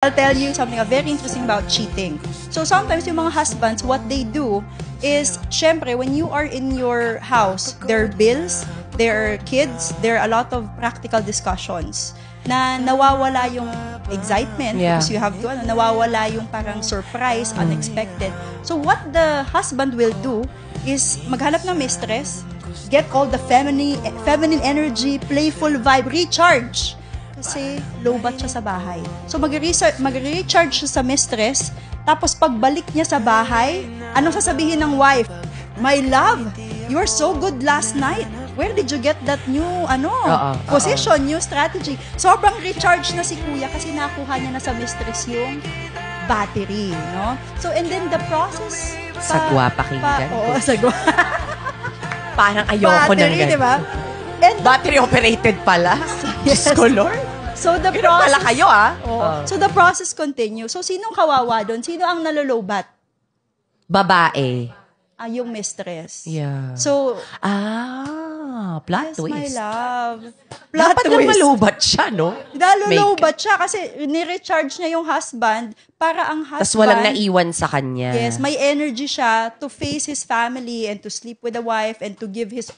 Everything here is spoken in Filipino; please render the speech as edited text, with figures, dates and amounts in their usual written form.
I'll tell you something very interesting about cheating. So sometimes yung mga husbands, what they do is, syempre, when you are in your house, there are bills, there are kids, there are a lot of practical discussions na nawawala yung excitement because you have to, nawawala yung parang surprise, unexpected. So what the husband will do is maghanap ng mistress, get all the feminine energy, playful vibe, recharge. Kasi low-bat siya sa bahay. So mag-recharge siya sa mistress, tapos pagbalik niya sa bahay, anong sasabihin ng wife? My love, you were so good last night. Where did you get that new position, new strategy? Sobrang recharge na si kuya kasi nakuha niya na sa mistress yung battery, no? So, and then the process... Sagwa pakinggan. Oo, sagwa. Parang ayoko ng ganun. Diba? And battery operated pala. Yes. Lord. So the process... pala kayo, So the process continues. So, sinong kawawa doon? Sino ang nalolobat? Babae. Yung mistress. Yeah. So, plot yes, twist. my love. Plot twist. Dapat lang malubat siya, no? Nalulubat siya kasi ni-recharge niya yung husband para ang husband... Tapos walang naiwan sa kanya. Yes, may energy siya to face his family and to sleep with the wife and to give his